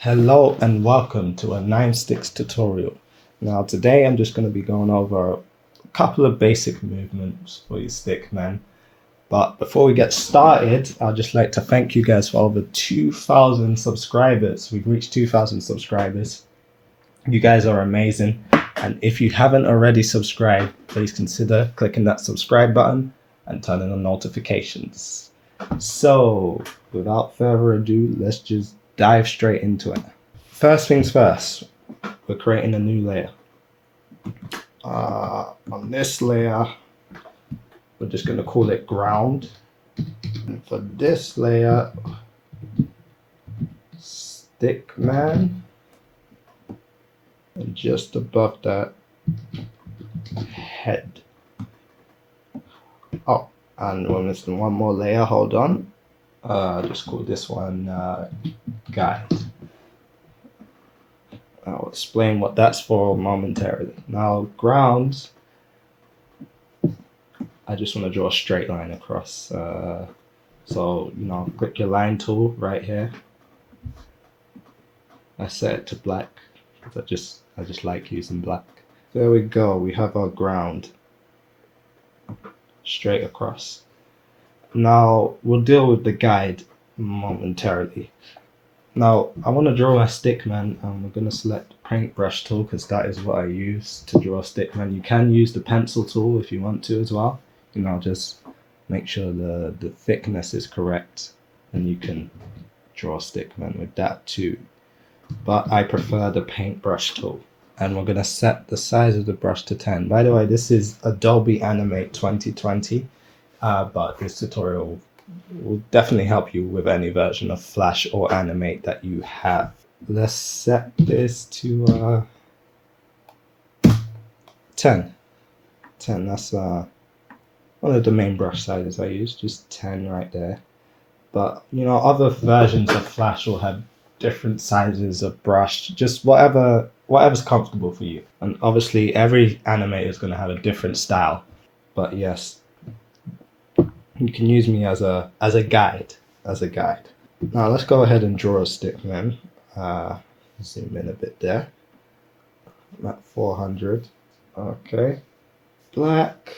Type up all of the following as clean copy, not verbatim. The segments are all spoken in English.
Hello and welcome to a 9 sticks tutorial. Now today I'm just going to be going over a couple of basic movements for your stick man. But before we get started, I'd just like to thank you guys for over 2,000 subscribers. We've reached 2,000 subscribers. You guys are amazing. And if you haven't already subscribed, please consider clicking that subscribe button and turning on notifications. So without further ado, let's just dive straight into it. First things first, we're creating a new layer. On this layer, we're just going to call it ground. And for this layer, stick man. And just above that, head. Oh, and we're missing one more layer, hold on. Just call this one guide. I'll explain what that's for momentarily. Now, ground, I just want to draw a straight line across. So, click your line tool right here. I set it to black because I just like using black. There we go, we have our ground straight across. Now, we'll deal with the guide momentarily. Now, I want to draw my stickman, and we're going to select the paintbrush tool because that is what I use to draw a stickman. You can use the pencil tool if you want to as well. Just make sure the thickness is correct, and you can draw a stickman with that too. But I prefer the paintbrush tool. And we're going to set the size of the brush to 10. By the way, this is Adobe Animate 2020, but this tutorial will definitely help you with any version of Flash or Animate that you have. Let's set this to 10. 10, that's one of the main brush sizes I use, just 10 right there. But other versions of Flash will have different sizes of brush, just whatever's comfortable for you. And obviously every animator is going to have a different style, but yes, you can use me as a guide. Now let's go ahead and draw a stickman. Zoom in a bit there. I'm at 400. Okay. Black.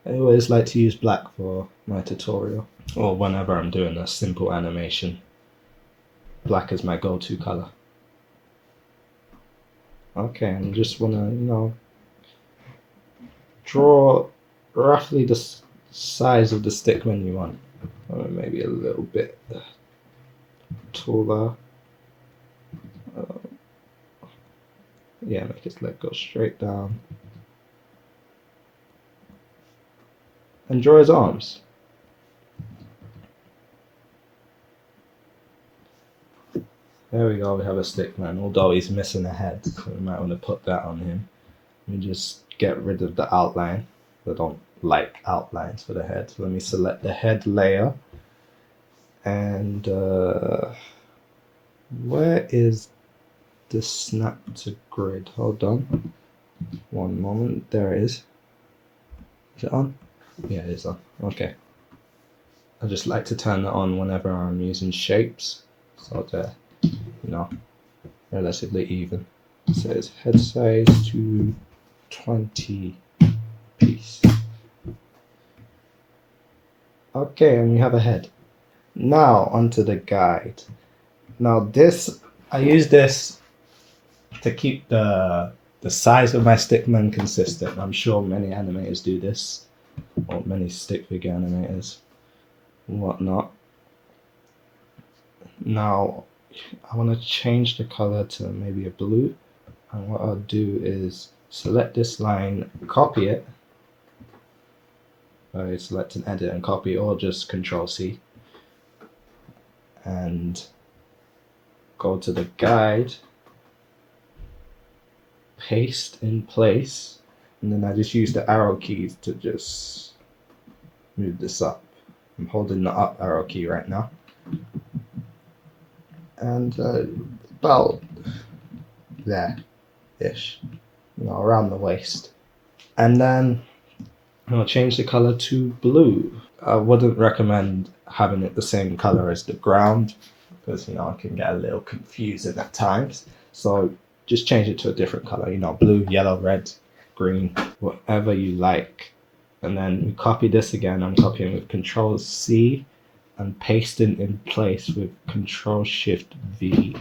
I always like to use black for my tutorial, or whenever I'm doing a simple animation. Black is my go-to color. Okay, and you just want to, draw roughly the size of the stickman you want, or maybe a little bit taller. Yeah, make his leg go straight down. And draw his arms. There we go, we have a stickman, although he's missing a head, so we might want to put that on him. We just get rid of the outline. I don't like outlines for the head. So let me select the head layer. And where is the snap to grid? Hold on. One moment. There it is. Is it on? Yeah, it is on. Okay. I just like to turn that on whenever I'm using shapes, so they're, relatively even. It says head size to 20 piece. Okay, and we have a head. Now onto the guide. Now I use this to keep the size of my stickman consistent. I'm sure many animators do this, or many stick figure animators and whatnot. Now I want to change the color to maybe a blue, and what I'll do is select this line, copy it. I select an edit and copy, or just Control-C, and go to the guide, paste in place, and then I just use the arrow keys to just move this up. I'm holding the up arrow key right now, and about there-ish, around the waist. And then I'll change the color to blue. I wouldn't recommend having it the same color as the ground. because you know it can get a little confusing at times. So just change it to a different color, you know, blue, yellow, red, green, whatever you like. And then we copy this again. I'm copying with Control C and pasting in place with Control Shift V,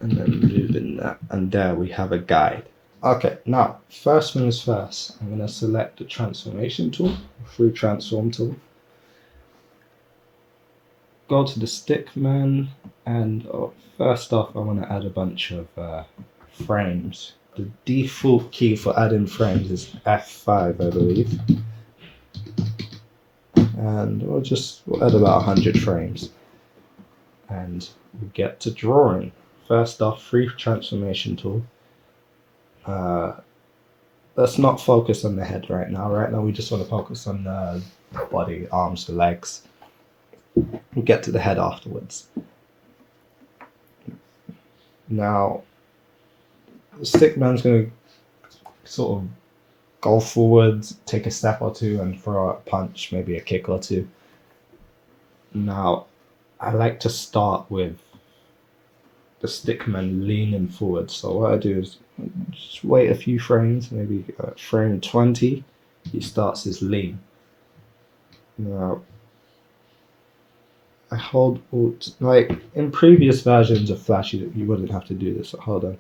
and then moving that. And there we have a guide. Okay, now first things first, I'm going to select the transformation tool, free transform tool. Go to the stickman, and first off, I want to add a bunch of frames. The default key for adding frames is F5, I believe. And we'll add about 100 frames. And we get to drawing. First off, free transformation tool. Let's not focus on the head right now. Right now, we just want to focus on the body, arms, the legs. We'll get to the head afterwards. Now, the stickman's going to sort of go forward, take a step or two, and throw a punch, maybe a kick or two. Now, I like to start with the stickman leaning forward. So what I do is just wait a few frames, maybe frame 20, he starts his lean. Now, I hold Alt, like in previous versions of Flash, you wouldn't have to do this. So hold on,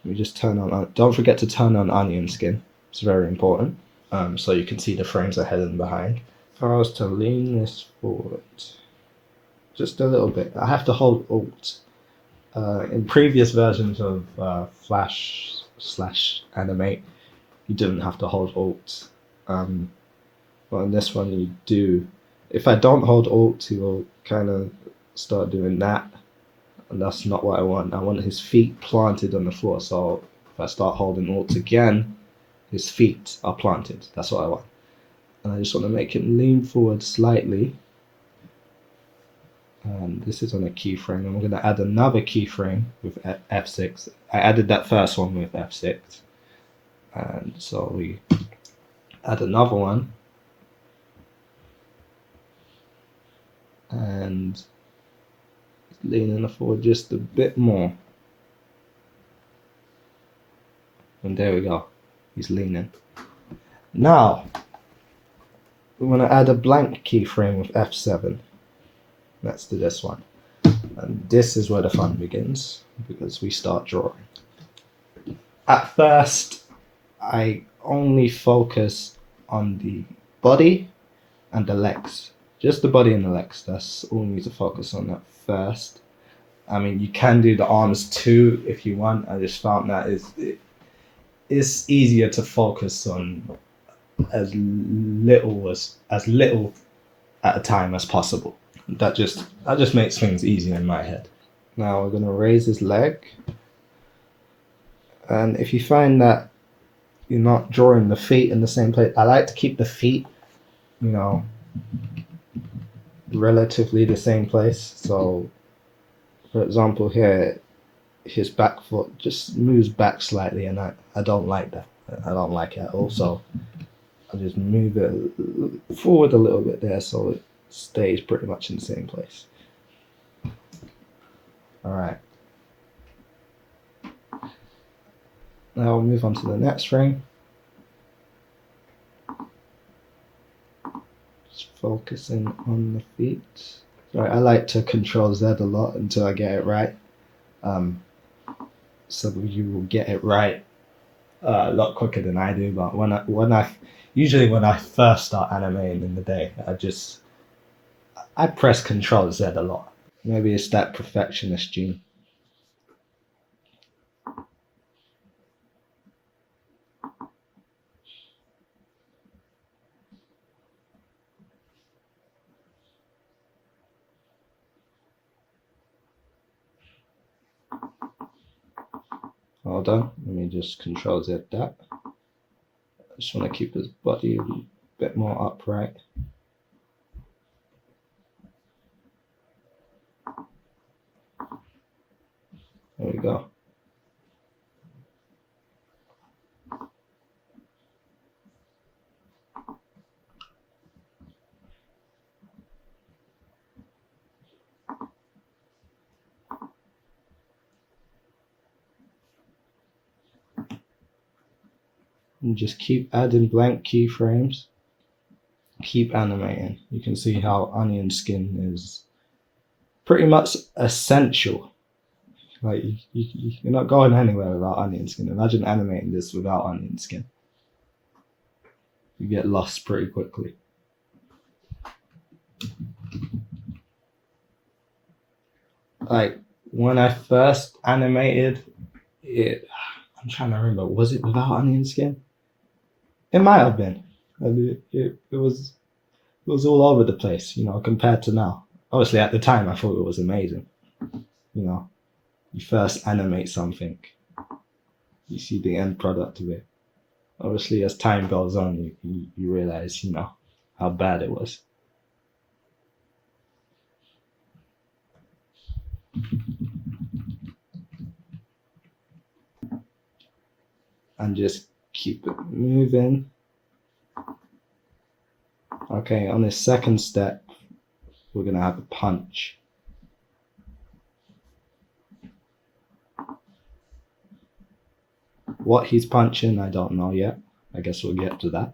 let me just turn on, don't forget to turn on onion skin, it's very important, so you can see the frames ahead and behind. If I was to lean this forward, just a little bit, I have to hold Alt. In previous versions of Flash/Animate, you didn't have to hold Alt, but in this one you do. If I don't hold Alt, he will kind of start doing that, and that's not what I want. I want his feet planted on the floor, so if I start holding Alt again, his feet are planted. That's what I want. And I just want to make him lean forward slightly. And this is on a keyframe. I'm going to add another keyframe with F6. I added that first one with F6. And so we add another one. And leaning forward just a bit more. And there we go. He's leaning. Now, we want to add a blank keyframe with F7. Let's do this one. And this is where the fun begins, because we start drawing. At first, I only focus on the body and the legs. Just the body and the legs. That's all we need to focus on at first. I mean, you can do the arms too if you want. I just found that it's easier to focus on as little at a time as possible. That just makes things easier in my head. Now we're going to raise his leg. And if you find that you're not drawing the feet in the same place, I like to keep the feet, you know, relatively the same place. So, for example, here, his back foot just moves back slightly, and I don't like that. I don't like it at all. So I just move it forward a little bit there so it stays pretty much in the same place. Alright. Now we'll move on to the next frame. Just focusing on the feet. Sorry, I like to Control Z a lot until I get it right. So you will get it right a lot quicker than I do. But usually when I first start animating in the day, I press Control Z a lot. Maybe it's that perfectionist gene. Hold on, let me just Control Z that. I just want to keep his body a bit more upright. There we go. and just keep adding blank keyframes. Keep animating. You can see how onion skin is pretty much essential. Like you're not going anywhere without onion skin. Imagine animating this without onion skin. You get lost pretty quickly. Like when I first animated it, I'm trying to remember, was it without onion skin? It might have been. I mean, it was all over the place, you know, compared to now. Obviously, at the time, I thought it was amazing. You know, you first animate something, you see the end product of it. Obviously, as time goes on, you realize, you know, how bad it was. And just keep it moving. Okay, on this second step, we're gonna have a punch. What he's punching, I don't know yet. I guess we'll get to that.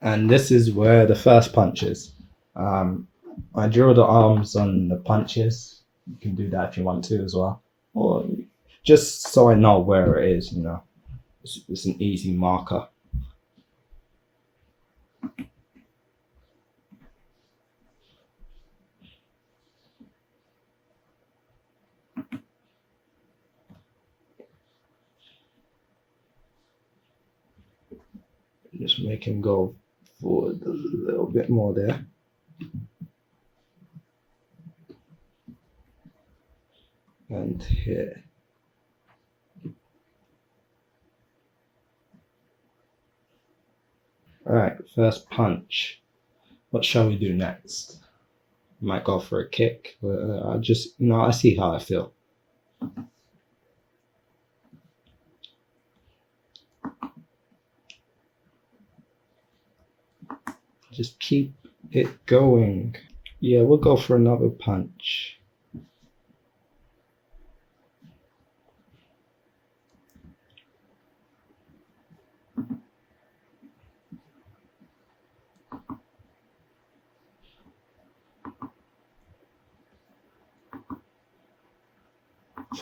And this is where the first punch is. I draw the arms on the punches. You can do that if you want to as well. Or just so I know where it is, you know. It's an easy marker. Just make him go forward a little bit more there. And here. Alright, first punch. What shall we do next? Might go for a kick. I just, you know, I see how I feel. Just keep it going. Yeah, we'll go for another punch.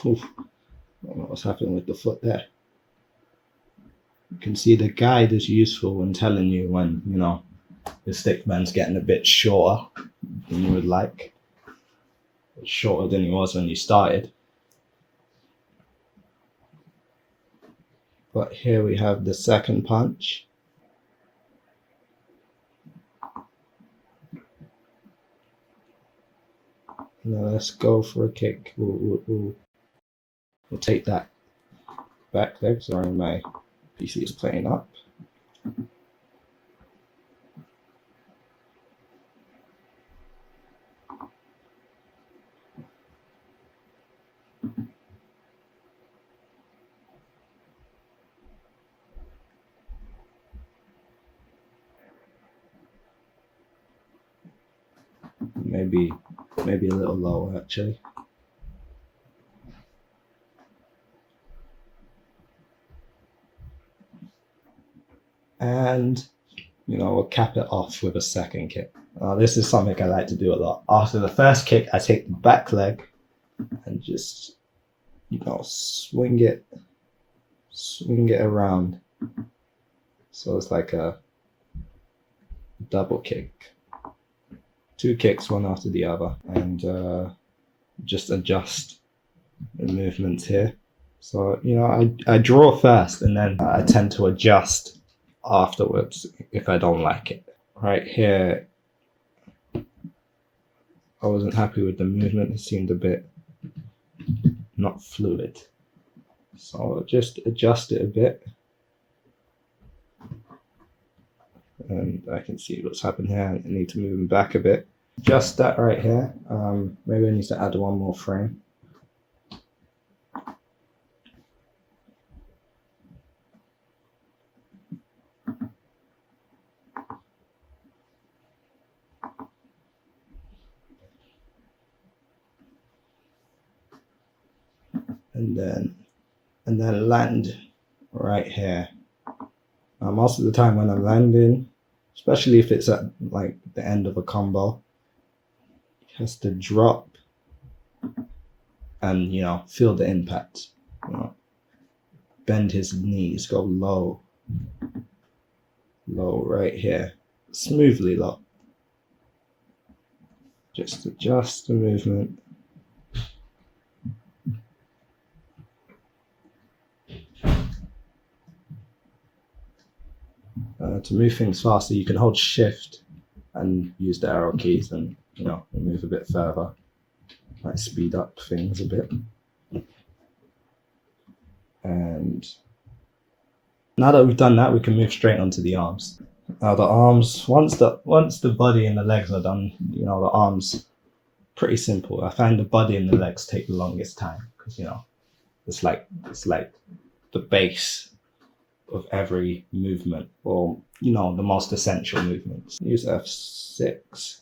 Oof. I don't know what's happening with the foot there. You can see the guide is useful when telling you when, you know, the stickman's getting a bit shorter than you would like. Shorter than he was when you started. But here we have the second punch. Now let's go for a kick. We'll take that back there. Sorry, my PC is playing up. Maybe a little lower actually. And, you know, we'll cap it off with a second kick. This is something I like to do a lot. After the first kick, I take the back leg and just, you know, swing it around. So it's like a double kick. Two kicks, one after the other, and just adjust the movements here. So, you know, I draw first and then I tend to adjust afterwards if I don't like it. Right here, I wasn't happy with the movement. It seemed a bit not fluid. So I'll just adjust it a bit. And I can see what's happened here. I need to move him back a bit. Just that right here. Maybe I need to add one more frame. And then land right here. Most of the time when I'm landing, especially if it's at like the end of a combo, it has to drop and feel the impact. Bend his knees, go low right here, smoothly low. Just adjust the movement. To move things faster, you can hold shift and use the arrow keys and move a bit further, like speed up things a bit. And now that we've done that, we can move straight onto the arms. Now the arms, once the body and the legs are done, the arms, pretty simple. I find the body and the legs take the longest time because it's like the base of every movement, or the most essential movements. Use F6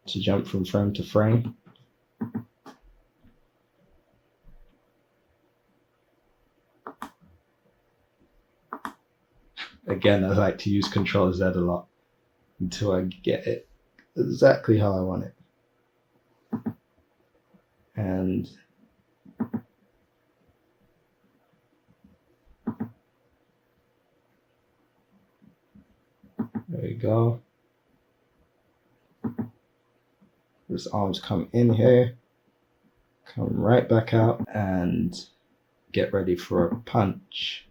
to jump from frame to frame. Again, I like to use Control Z a lot until I get it exactly how I want it. And there we go. His arms come in here, come right back out, and get ready for a punch.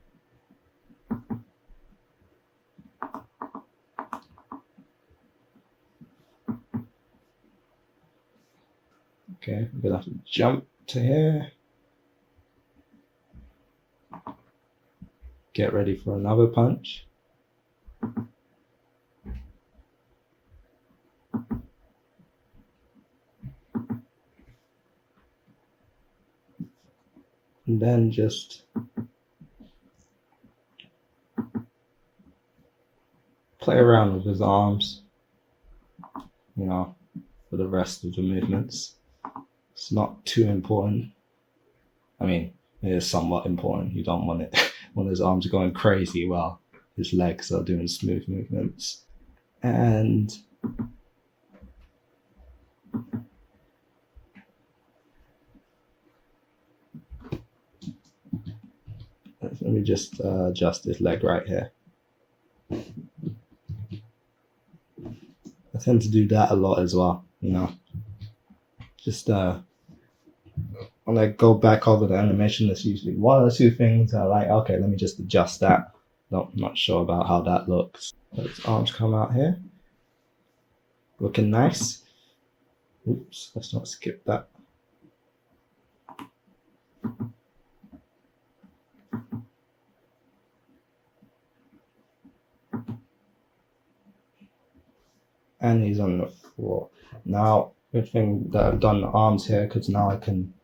Okay, I'm gonna have to jump to here. Get ready for another punch. And then just play around with his arms, for the rest of the movements. It's not too important. I mean, it is somewhat important. You don't want it when his arms are going crazy while his legs are doing smooth movements. And let me just adjust this leg right here. I tend to do that a lot as well, just when I go back over the animation, there's usually one or two things I like, okay, let me just adjust that. No, I'm not sure about how that looks. His arms come out here, looking nice. Oops, let's not skip that. And he's on the floor. Now, good thing that I've done the arms here, because now I can.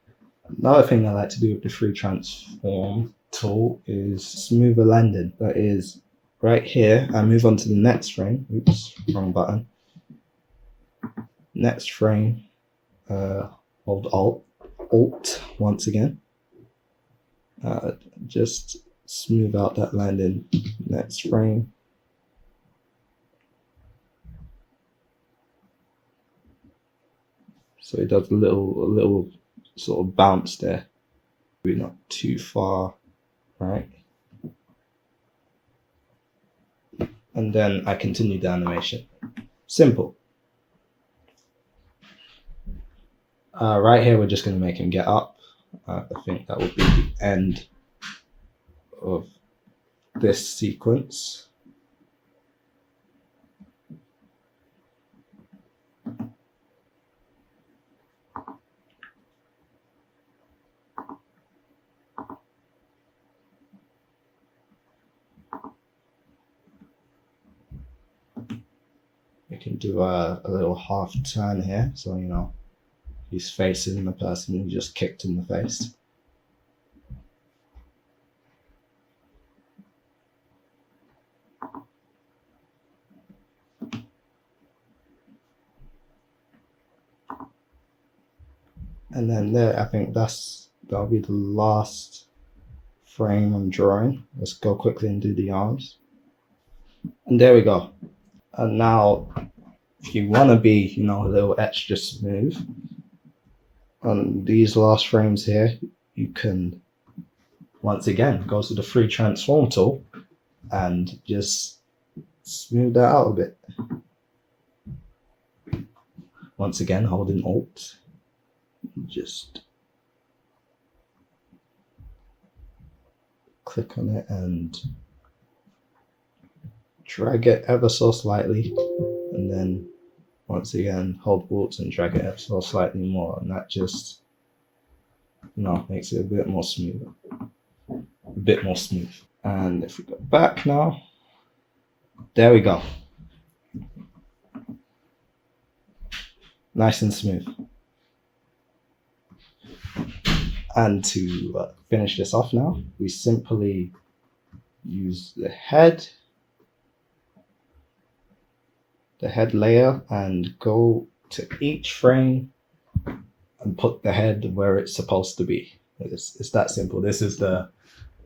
Another thing I like to do with the free transform tool is smoother landing. That is right here. I move on to the next frame. Oops, wrong button. Next frame. Hold Alt once again. Just smooth out that landing. Next frame. So it does a little sort of bounce there. Maybe not too far, right? And then I continue the animation. Simple. Right here, we're just going to make him get up. I think that will be the end of this sequence. can do a little half turn here, so you know he's facing the person who just kicked in the face. And then there, I think that'll be the last frame I'm drawing. Let's go quickly and do the arms. And there we go. And now, if you want to be, you know, a little extra smooth on these last frames here, you can once again go to the free transform tool and just smooth that out a bit. Once again, holding Alt. Just click on it and drag it ever so slightly, and then once again hold Alt and drag it ever so slightly more, and that just, you know, makes it a bit more smooth. And if we go back now, there we go. Nice and smooth. And to finish this off now, we simply use the head layer and go to each frame and put the head where it's supposed to be. It's that simple. This is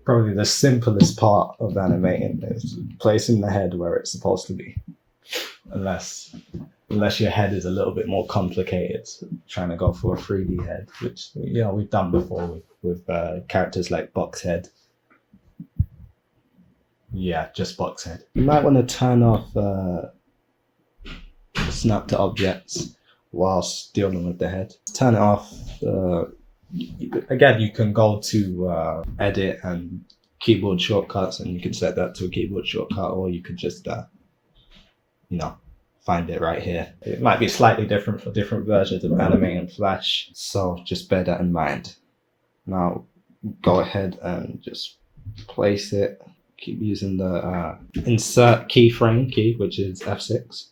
probably the simplest part of animating, is placing the head where it's supposed to be. Unless your head is a little bit more complicated, trying to go for a 3D head, which, you know, we've done before with characters like Boxhead. Yeah, just Boxhead. You might want to turn off snap to objects whilst dealing with the head. Turn it off. Again, you can go to edit and keyboard shortcuts, and you can set that to a keyboard shortcut, or you could just you know, find it right here. It might be slightly different for different versions of Animate and Flash, so just bear that in mind. Now go ahead and just place it. Keep using the insert keyframe key, which is F6.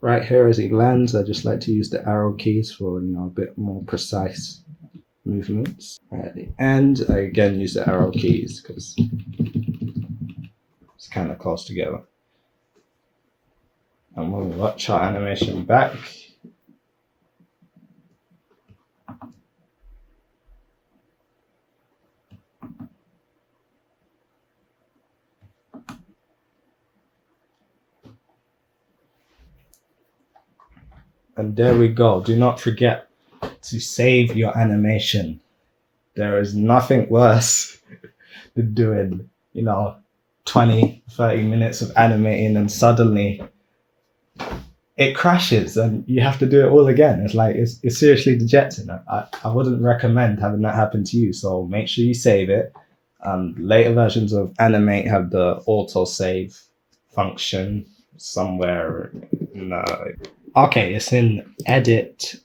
Right here as it lands, I just like to use the arrow keys for, you know, a bit more precise movements. At the end, I again use the arrow keys because it's kind of close together. And when we watch our animation back, and there we go. Do not forget to save your animation. There is nothing worse than doing, you know, 20-30 minutes of animating and suddenly it crashes and you have to do it all again. It's like, it's seriously dejecting. I wouldn't recommend having that happen to you, so make sure you save it. Later versions of Animate have the auto save function somewhere in okay, it's in edit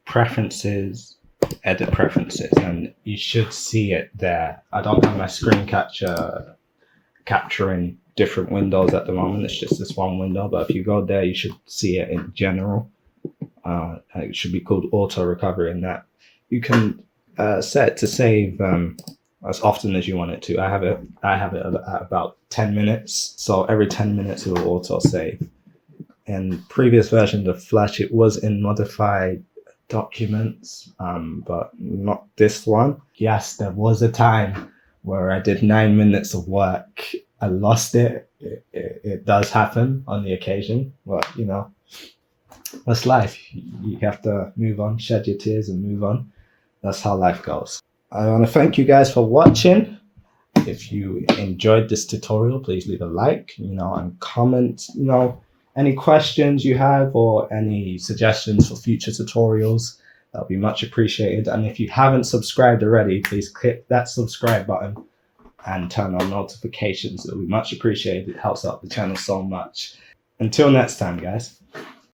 preferences, and you should see it there. I don't have my screen capturing different windows at the moment. It's just this one window, but if you go there, you should see it in general. It should be called auto recovery, and that you can set it to save as often as you want it to. I have it at about 10 minutes, so every 10 minutes it will auto save. In previous versions of Flash, it was in modified documents, but not this one. Yes, there was a time where I did 9 minutes of work. I lost it. It does happen on the occasion, but you know, that's life. You have to move on, shed your tears and move on. That's how life goes. I want to thank you guys for watching. If you enjoyed this tutorial, please leave a like, you know, and comment, you know, any questions you have or any suggestions for future tutorials. That'll be much appreciated. And if you haven't subscribed already, please click that subscribe button and turn on notifications. It'll be much appreciated. It helps out the channel so much. Until next time, guys.